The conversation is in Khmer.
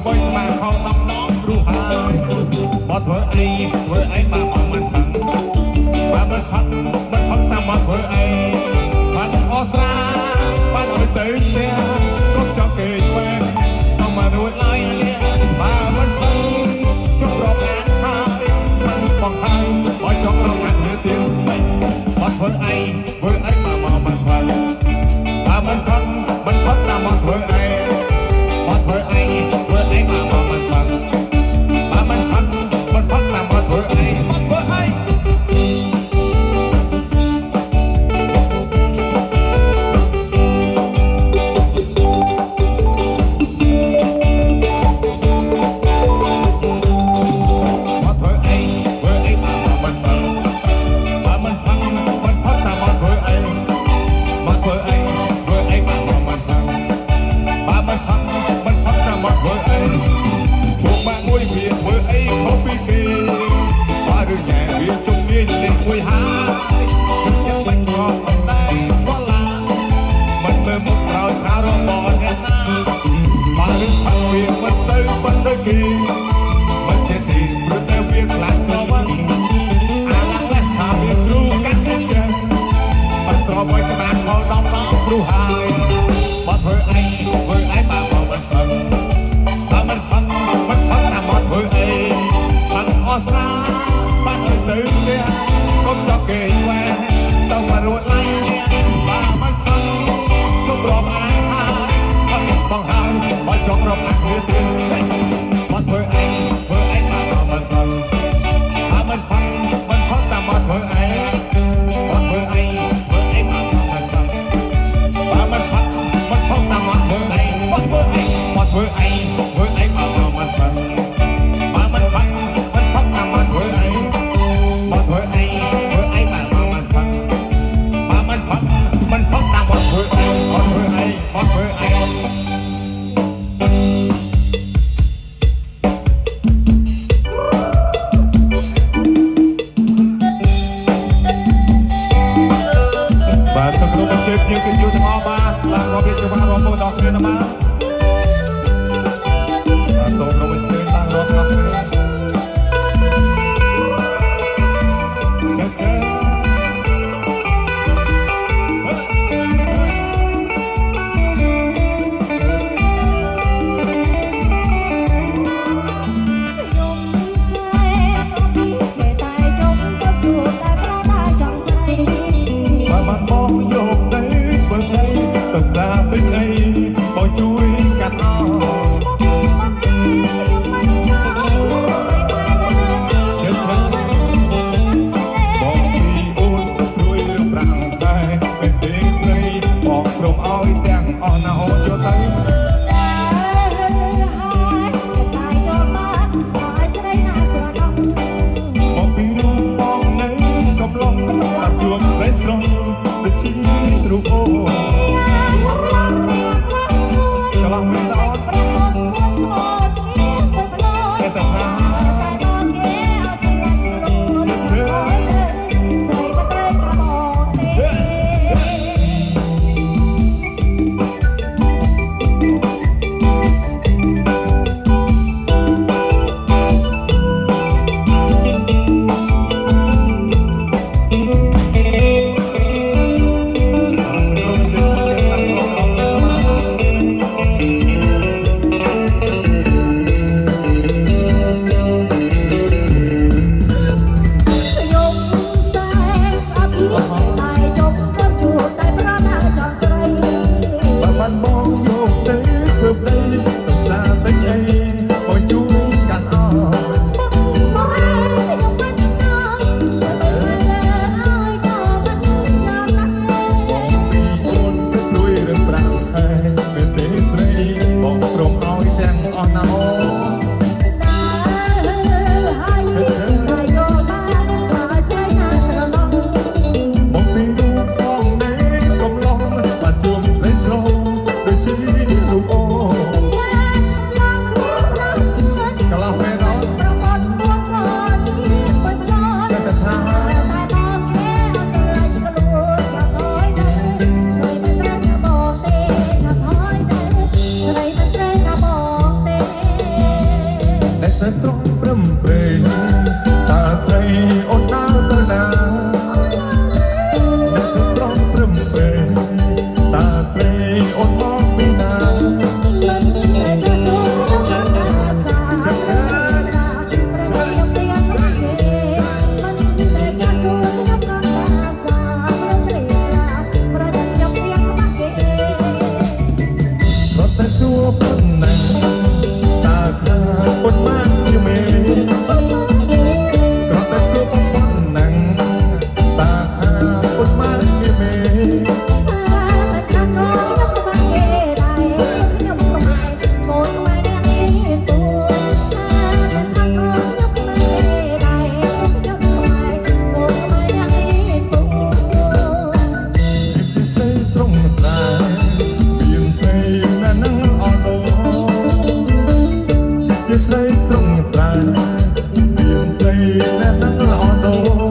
បីច្បាស់ខោដំណងព្រោះហើយបត់ធ្វើអីមកមិនផឹងបើមិនផឹងតាមបត់ធ្វើអីផឹងអស្រាបានអត់ទៅទៀតក៏ចង់គេវិញต้องมาរួចឡើយនេះបើមិនផឹងចង់រកអានហើយមិនបងហើយបើចង់រកអានទៀតបត់ធ្វើអីមកមិនផឹងបើមិនផឹងតាមបត់ធ្វើអីបត់ធ្វើអីមកមិនផឹងបើមិនផឹងតាមបត់ធ្វើអីព្រោះហើយបត់ធ្វើអីបើមិនផឹងបើមិនផឹងតាមបត់ធ្វើអីផឹងអស្រាបាត់ទៅទៀតកុំចាប់គេវ៉ែទៅមករួចឡើយបើមិនផឹងជប់រាប់អានហើយផឹងបងហើយបើចង់រាប់អានទៀតបត់ធ្វើអីបើមិនផឹងបើមិនផឹងតាមបត់ធ្វើអីបត់ធ្វើអីមកធ្វើអីមកមិនផឹងបើមិនផឹងតាមមកធ្វើអីមកធ្វើអីមកមិនផឹងបើមិនផឹងតាមមកធ្វើអីមកធ្វើអីបាទសូមគោរពអញ្ជើញជាងយុវទាំងអស់បាទឡើងរាប់វាច្បាស់រាប់មើលដល់គ្នាណាបាទសូមអញ្ជើញឡើងរត់ដល់គ្នាចេះបើបានបងយកទៅបើអីទឹកសាពេញអីបងជួយ អ្នកនឹងល្អដូ